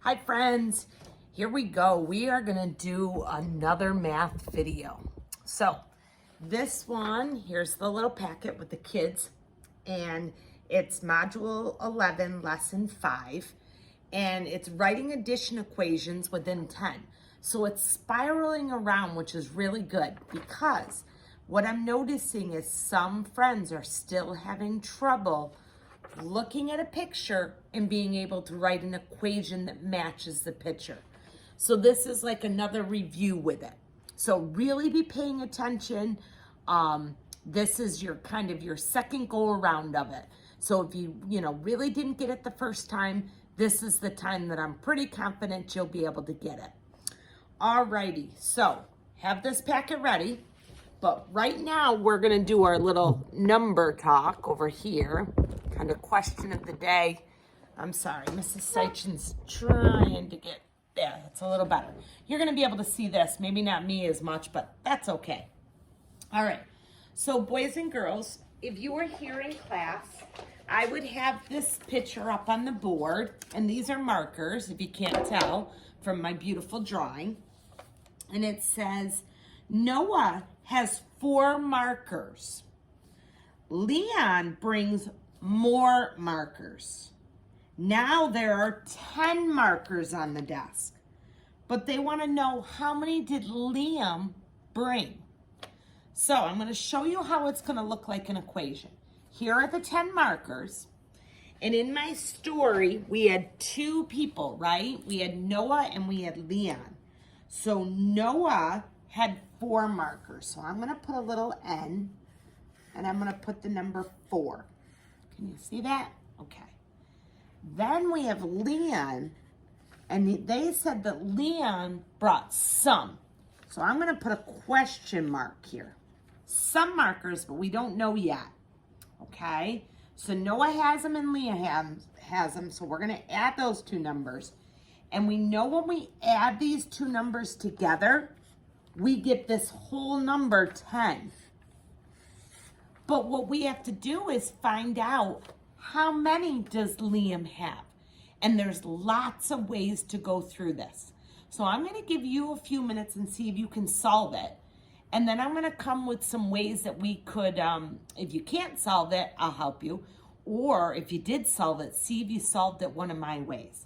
Hi friends, here we go. We are gonna do another math video. So this one, here's the little packet with the kids, and it's module 11, lesson 5, and it's writing addition equations within 10. So it's spiraling around, which is really good because what I'm noticing is some friends are still having trouble looking at a picture and being able to write an equation that matches the picture. So this is like another review with it. So really be paying attention. This is your kind of your second go around of it. So if you really didn't get it the first time, this is the time that I'm pretty confident you'll be able to get it. Alrighty, so have this packet ready. But right now we're gonna do our little number talk over here. Kind of question of the day. I'm sorry, Mrs. Seichen's trying to get, there, it's a little better. You're gonna be able to see this, maybe not me as much, but that's okay. All right, so boys and girls, if you were here in class, I would have this picture up on the board, and these are markers, if you can't tell, from my beautiful drawing. And it says, Noah has 4 markers. Leon brings more markers. Now there are 10 markers on the desk, but they want to know how many did Liam bring. So I'm going to show you how it's going to look like an equation. Here are the 10 markers. And in my story, we had 2 people, right? We had Noah and we had Leon. So Noah had 4 markers. So I'm going to put a little N and I'm going to put the number 4. Can you see that? Okay. Then we have Leon, and they said that Leon brought some. So I'm going to put a question mark here. Some markers, but we don't know yet. Okay? So Noah has them and Leon has them, so we're going to add those 2 numbers. And we know when we add these 2 numbers together, we get this whole number 10. But what we have to do is find out how many does Liam have. And there's lots of ways to go through this. So I'm going to give you a few minutes and see if you can solve it. And then I'm going to come with some ways that we could, if you can't solve it, I'll help you. Or if you did solve it, see if you solved it one of my ways.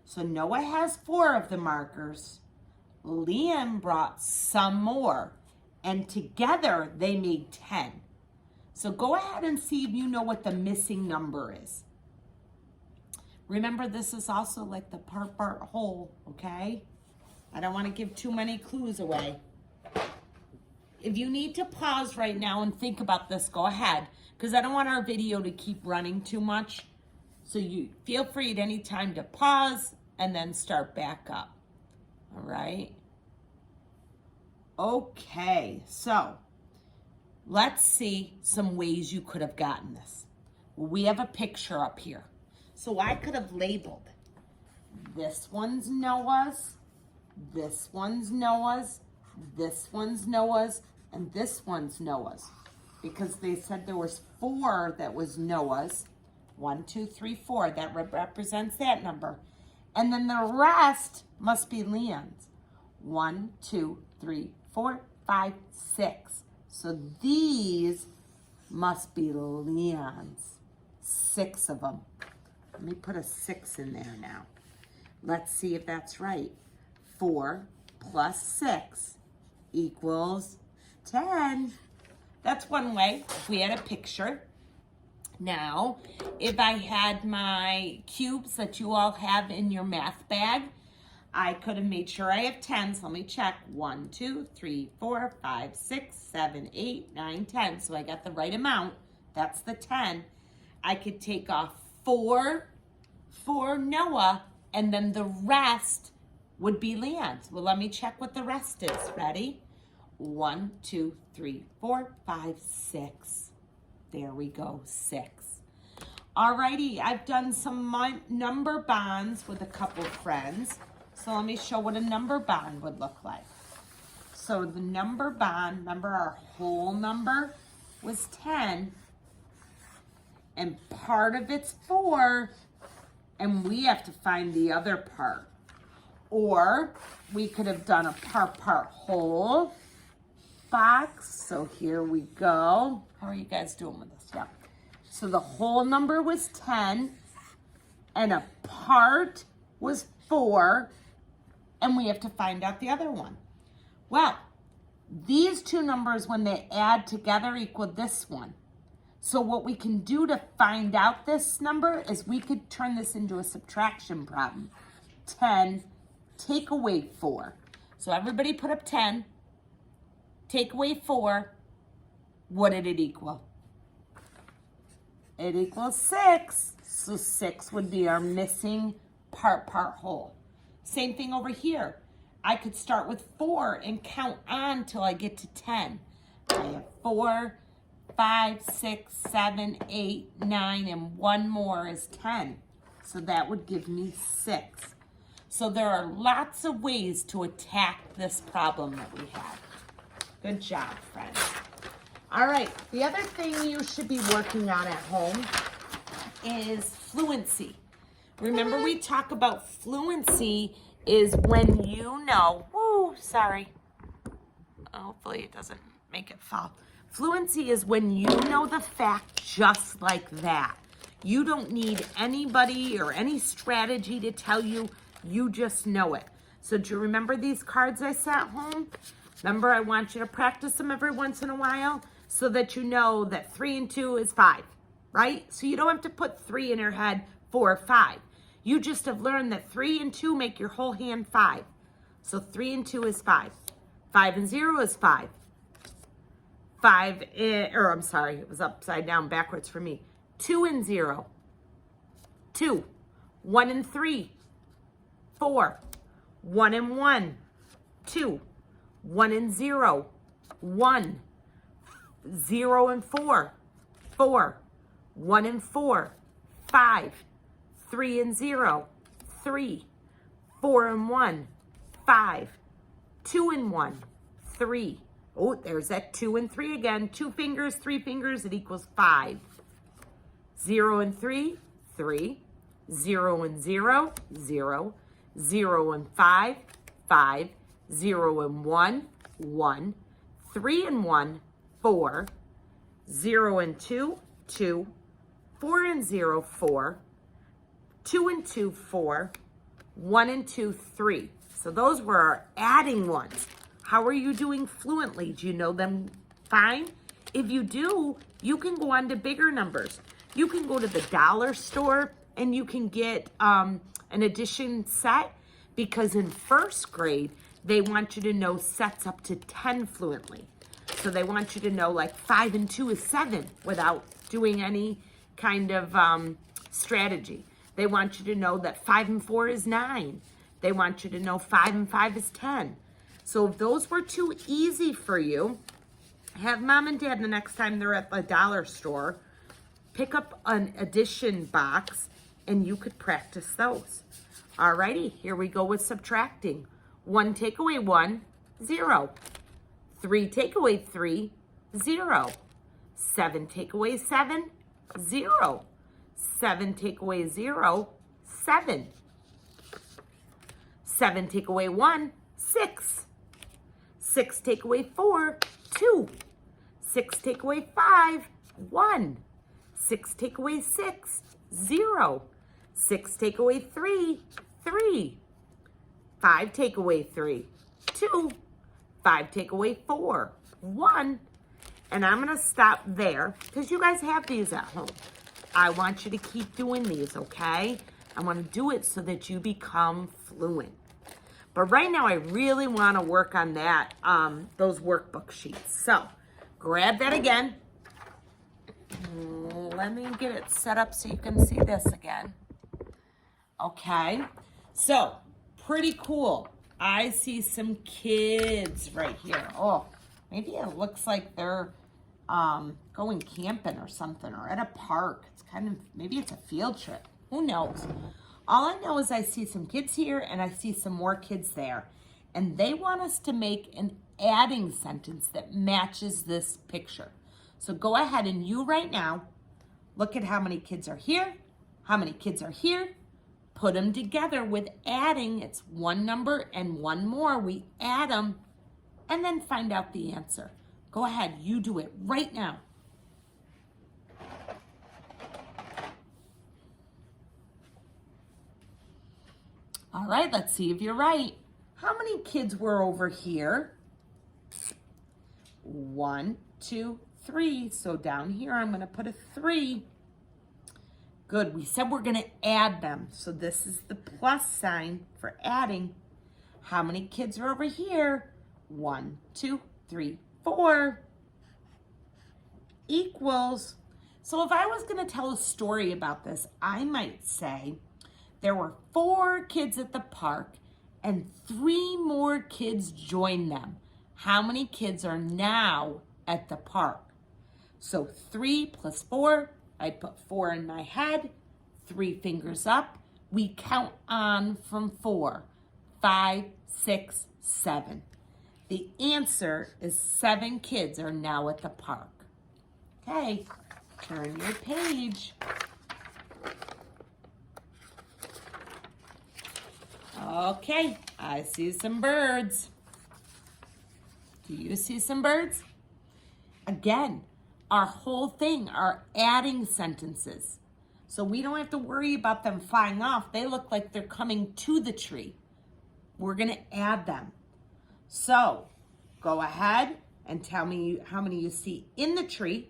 So Noah has 4 of the markers. Liam brought some more. And together they made 10. So go ahead and see if you know what the missing number is. Remember, this is also like the part whole, okay? I don't want to give too many clues away. If you need to pause right now and think about this, go ahead, because I don't want our video to keep running too much. So you feel free at any time to pause and then start back up. All right? Okay, so let's see some ways you could have gotten this. We have a picture up here. So I could have labeled, this one's Noah's, this one's Noah's, this one's Noah's, and this one's Noah's. Because they said there was 4 that was Noah's. 1, 2, 3, 4, that represents that number. And then the rest must be Leon's. 1, 2, 3, 4, 5, 6. So these must be Leon's. 6 of them. Let me put a 6 in there now. Let's see if that's right. 4 plus 6 equals 10. That's one way, if we had a picture. Now, if I had my cubes that you all have in your math bag, I could have made sure I have 10. So let me check. 1, 2, 3, 4, 5, 6, 7, 8, 9, 10. So I got the right amount. That's the 10. I could take off 4 for Noah, and then the rest would be Leon's. Well, let me check what the rest is. Ready? 1, 2, 3, 4, 5, 6. There we go, 6. Alrighty, I've done some number bonds with a couple friends. So let me show what a number bond would look like. So the number bond, remember our whole number was 10. And part of it's 4 and we have to find the other part. Or we could have done a part whole box. So here we go. How are you guys doing with this? Yeah. So the whole number was 10 and a part was 4, and we have to find out the other one. Well, these two numbers, when they add together, equal this one. So what we can do to find out this number is we could turn this into a subtraction problem. 10, take away 4. So everybody put up 10, take away 4. What did it equal? It equals 6. So 6 would be our missing part whole. Same thing over here. I could start with 4 and count on till I get to 10. I have 4, 5, 6, 7, 8, 9, and one more is 10. So that would give me 6. So there are lots of ways to attack this problem that we have. Good job, friends. All right, the other thing you should be working on at home is fluency. Remember, we talk about fluency is when you know, hopefully it doesn't make it fall. Fluency is when you know the fact just like that. You don't need anybody or any strategy to tell you, you just know it. So do you remember these cards I sat home? Remember, I want you to practice them every once in a while so that you know that 3 and 2 is 5, right? So you don't have to put 3 in your head, 4 or 5. You just have learned that 3 and 2 make your whole hand 5. So 3 and 2 is 5. 5 and 0 is 5. It was upside down backwards for me. 2 and 0, 2. 1 and 3, 4. 1 and 1, 2. 1 and 0, 1. 0 and 4, 4. 1 and 4, 5. 3 and 0, 3. 4 and 1, 5. 2 and 1, 3. Oh, there's that 2 and 3 again. 2 fingers, 3 fingers, it equals 5. 0 and 3, 3. 0 and 0, 0. 0 and 5, 5. 0 and 1, 1. 3 and 1, 4. 0 and 2, 2. 4 and 0, 4. 2 and 2, 4. 1 and 2, 3. So those were our adding ones. How are you doing fluently? Do you know them fine? If you do, you can go on to bigger numbers. You can go to the dollar store and you can get an addition set, because in first grade, they want you to know sets up to 10 fluently. So they want you to know like 5 and 2 is 7 without doing any kind of strategy. They want you to know that 5 and 4 is 9. They want you to know 5 and 5 is 10. So if those were too easy for you, have mom and dad the next time they're at the dollar store, pick up an addition box and you could practice those. Alrighty, here we go with subtracting. 1 take away 1, 0. 3 take away 3, 0. 7 take away 7, 0. 7 take away 0, 7. 7 take away 1, 6. 6 take away 4, 2. 6 take away 5, 1. 6 take away 6, 0. 6 take away 3, 3. 5 take away 3, 2. 5 take away 4, 1. And I'm going to stop there because you guys have these at home. I want you to keep doing these, okay? I want to do it so that you become fluent. But right now, I really want to work on that, those workbook sheets. So, grab that again. Let me get it set up so you can see this again. Okay. So, pretty cool. I see some kids right here. Oh, maybe it looks like they're going camping or something, or at a park. It's kind of, maybe it's a field trip. Who knows? All I know is I see some kids here and I see some more kids there. And they want us to make an adding sentence that matches this picture. So go ahead and you right now, look at how many kids are here, how many kids are here, put them together with adding. It's one number and one more. We add them and then find out the answer. Go ahead, you do it right now. All right, let's see if you're right. How many kids were over here? 1, 2, 3. So down here, I'm going to put a 3. Good. We said we're going to add them. So this is the plus sign for adding. How many kids are over here? 1, 2, 3, 4. Equals. So if I was going to tell a story about this, I might say there were 4 kids at the park and 3 more kids joined them. How many kids are now at the park? So 3 plus 4, I put 4 in my head, 3 fingers up. We count on from 4, 5, 6, 7. The answer is 7 kids are now at the park. Okay, turn your page. Okay, I see some birds. Do you see some birds? Again, our whole thing are adding sentences. So we don't have to worry about them flying off. They look like they're coming to the tree. We're going to add them. So go ahead and tell me how many you see in the tree,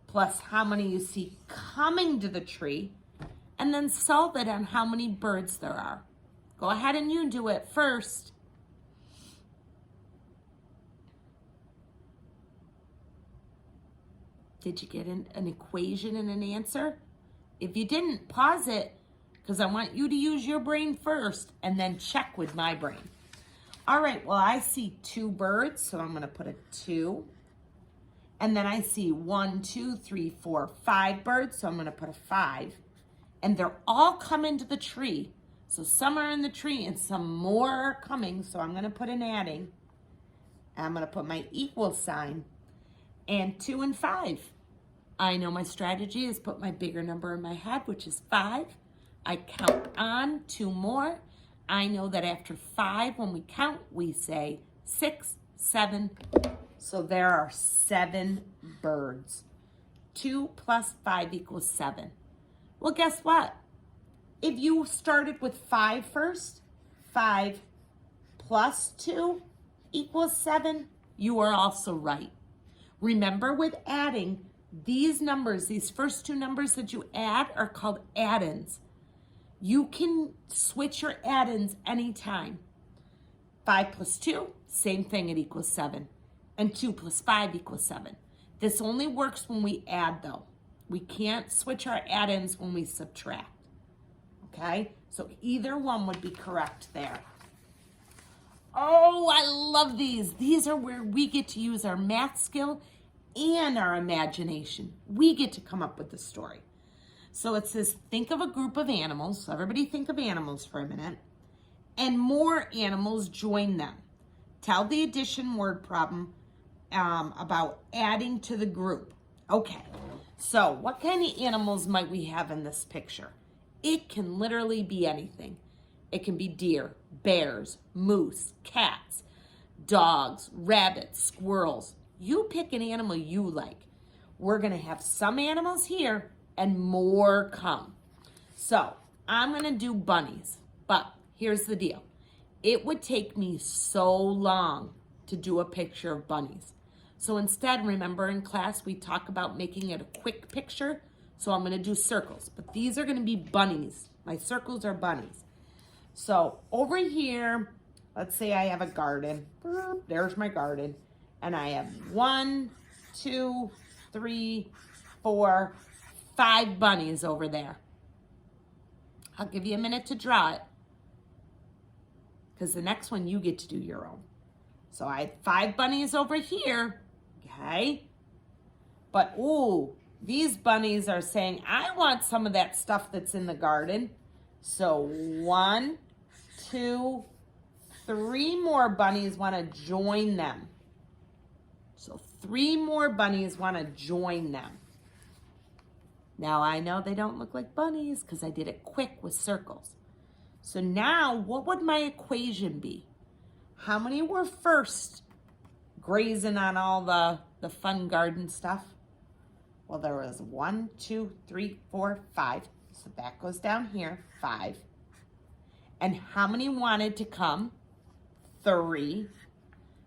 plus how many you see coming to the tree, and then solve it on how many birds there are. Go ahead and you do it first. Did you get an equation and an answer? If you didn't, pause it, because I want you to use your brain first and then check with my brain. All right, well, I see 2 birds, so I'm going to put a 2. And then I see 1, 2, 3, 4, 5 birds, so I'm going to put a 5. And they're all coming to the tree. So some are in the tree and some more are coming, so I'm going to put an adding. And I'm going to put my equal sign. And 2 and 5. I know my strategy is put my bigger number in my head, which is 5. I count on 2 more. I know that after 5, when we count, we say 6, 7. So there are 7 birds. 2 plus 5 equals 7. Well, guess what? If you started with 5 first, 5 plus 2 equals 7, you are also right. Remember, with adding, these numbers, these first 2 numbers that you add are called add-ins. You can switch your add-ins anytime. 5 plus 2, same thing, it equals 7. And 2 plus 5 equals 7. This only works when we add, though. We can't switch our add-ins when we subtract. Okay? So either one would be correct there. Oh, I love these. These are where we get to use our math skill and our imagination. We get to come up with the story. So it says, think of a group of animals. So everybody think of animals for a minute. And more animals join them. Tell the addition word problem about adding to the group. Okay, so what kind of animals might we have in this picture? It can literally be anything. It can be deer, bears, moose, cats, dogs, rabbits, squirrels. You pick an animal you like. We're going to have some animals here and more come. So I'm going to do bunnies, but here's the deal. It would take me so long to do a picture of bunnies. So instead, remember in class, we talk about making it a quick picture. So I'm going to do circles, but these are going to be bunnies. My circles are bunnies. So over here, let's say I have a garden. There's my garden. And I have 1, 2, 3, 4, 5 bunnies over there. I'll give you a minute to draw it, because the next one you get to do your own. So I have 5 bunnies over here, okay? But, ooh, these bunnies are saying, I want some of that stuff that's in the garden. So 1, 2, 3 more bunnies want to join them. So 3 more bunnies want to join them. Now I know they don't look like bunnies because I did it quick with circles. So now what would my equation be? How many were first grazing on all the fun garden stuff? Well, there was 1, 2, 3, 4, 5. So that goes down here, 5. And how many wanted to come? 3.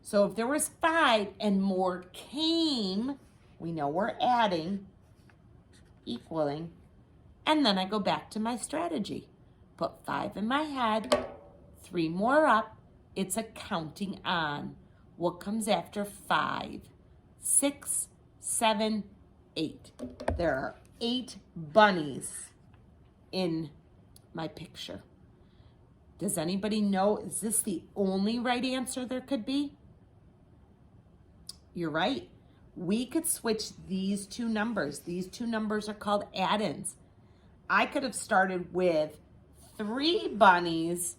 So if there was 5 and more came, we know we're adding, equaling, and then I go back to my strategy. Put 5 in my head, 3 more up. It's a counting on. What comes after 5? 6, 7, 8. There are 8 bunnies in my picture. Does anybody know, is this the only right answer there could be? You're right. We could switch these two numbers. These two numbers are called add-ins. I could have started with 3 bunnies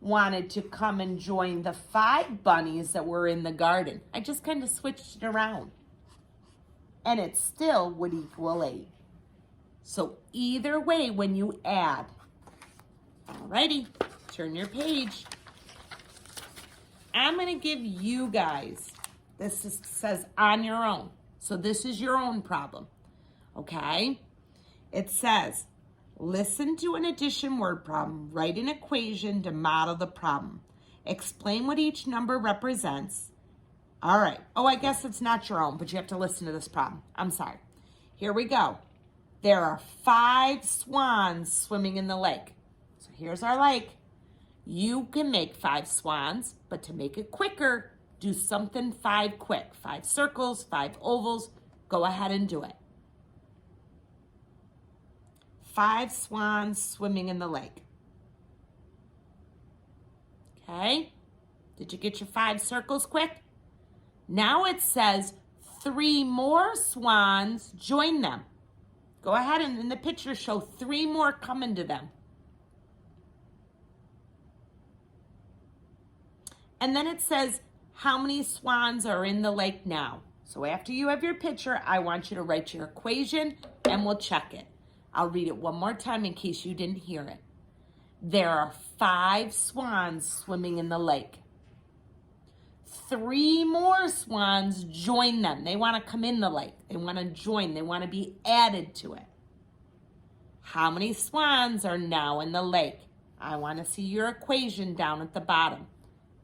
wanted to come and join the 5 bunnies that were in the garden. I just kind of switched it around. And it still would equal 8. So either way, when you add, alrighty, turn your page. I'm going to give you guys, says on your own. So this is your own problem, okay? It says, listen to an addition word problem, write an equation to model the problem. Explain what each number represents. All right. Oh, I guess it's not your own, but you have to listen to this problem. I'm sorry. Here we go. There are 5 swans swimming in the lake. So here's our lake. You can make 5 swans, but to make it quicker, do something 5 quick. 5 circles, 5 ovals. Go ahead and do it. 5 swans swimming in the lake. Okay? Did you get your 5 circles quick? Now it says 3 more swans join them. Go ahead and in the picture show 3 more coming to them. And then it says how many swans are in the lake now. So after you have your picture, I want you to write your equation and we'll check it. I'll read it one more time in case you didn't hear it. There are 5 swans swimming in the lake. 3 more swans join them. They want to come in the lake. They want to join. They want to be added to it. How many swans are now in the lake? I want to see your equation down at the bottom.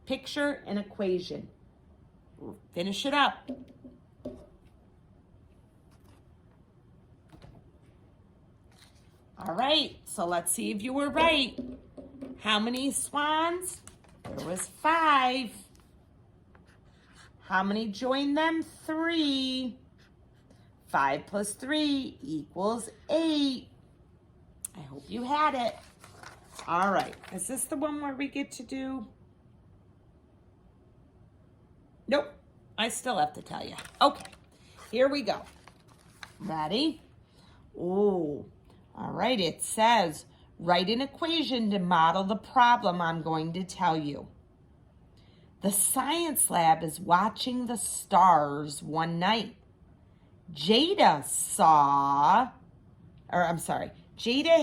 Picture an equation. Finish it up. All right, so let's see if you were right. How many swans? There was 5. How many joined them? 3. 5 plus 3 equals 8. I hope you had it. All right, is this the one where we get to do? Nope, I still have to tell you. Okay, here we go. Ready? Oh, all right, it says, write an equation to model the problem I'm going to tell you. The science lab is watching the stars one night. Jada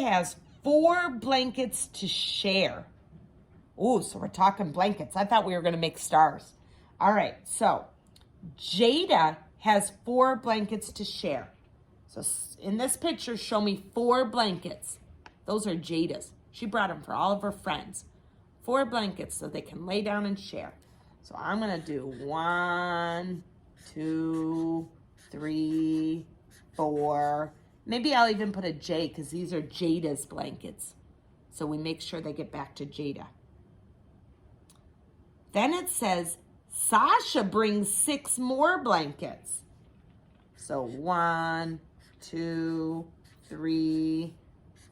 has 4 blankets to share. Oh, so we're talking blankets. I thought we were going to make stars. All right, so Jada has 4 blankets to share. So in this picture, show me 4 blankets. Those are Jada's. She brought them for all of her friends. 4 blankets so they can lay down and share. So I'm going to do 1, 2, 3, 4. Maybe I'll even put a J because these are Jada's blankets. So we make sure they get back to Jada. Then it says Sasha brings 6 more blankets. So 1, 2, 3,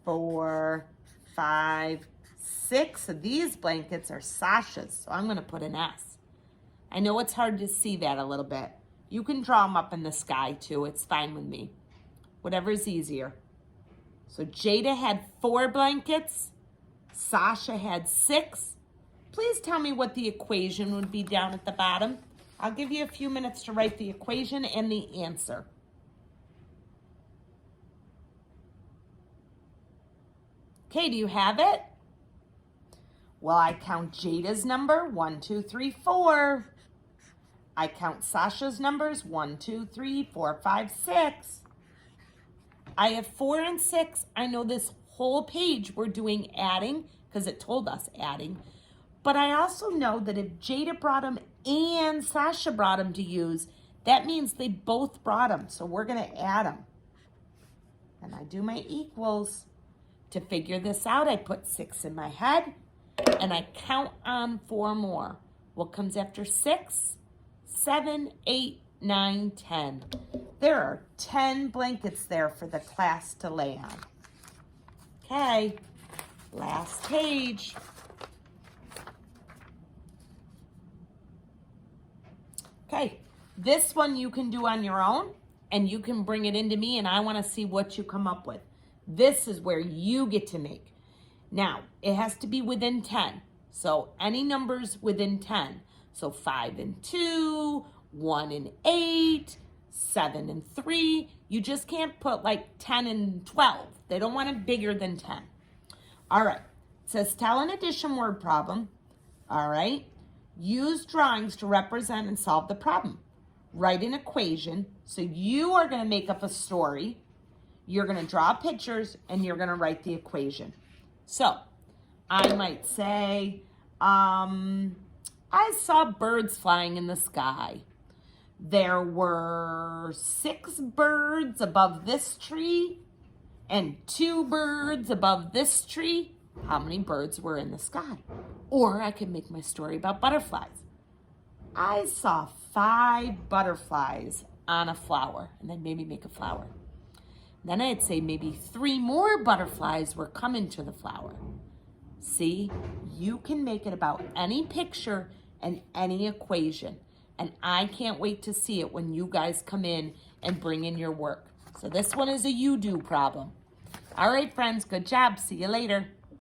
4, 5, 6 of these blankets are Sasha's. So I'm going to put an S. I know it's hard to see that a little bit. You can draw them up in the sky too. It's fine with me. Whatever's easier. So Jada had 4 blankets. Sasha had 6. Please tell me what the equation would be down at the bottom. I'll give you a few minutes to write the equation and the answer. Okay, do you have it? Well, I count Jada's number, 1, 2, 3, 4. I count Sasha's numbers, 1, 2, 3, 4, 5, 6. I have 4 and 6. I know this whole page we're doing adding because it told us adding. But I also know that if Jada brought them and Sasha brought them to use, that means they both brought them. So we're going to add them. And I do my equals. To figure this out, I put 6 in my head and I count on 4 more. What comes after 6? 7, 8, 9, 10. There are 10 blankets there for the class to lay on. Okay, last page. Okay, this one you can do on your own and you can bring it into me and I want to see what you come up with. This is where you get to make. Now, it has to be within 10. So any numbers within 10. So 5 and 2, 1 and 8, 7 and 3. You just can't put like 10 and 12. They don't want it bigger than 10. All right. It says tell an addition word problem. All right. Use drawings to represent and solve the problem. Write an equation. So you are going to make up a story. You're going to draw pictures and you're going to write the equation. So I might say, I saw birds flying in the sky. There were 6 birds above this tree and 2 birds above this tree. How many birds were in the sky? Or I could make my story about butterflies. I saw 5 butterflies on a flower, and then maybe make a flower. Then I'd say maybe 3 more butterflies were coming to the flower. See, you can make it about any picture and any equation. And I can't wait to see it when you guys come in and bring in your work. So this one is a you do problem. All right, friends, good job. See you later.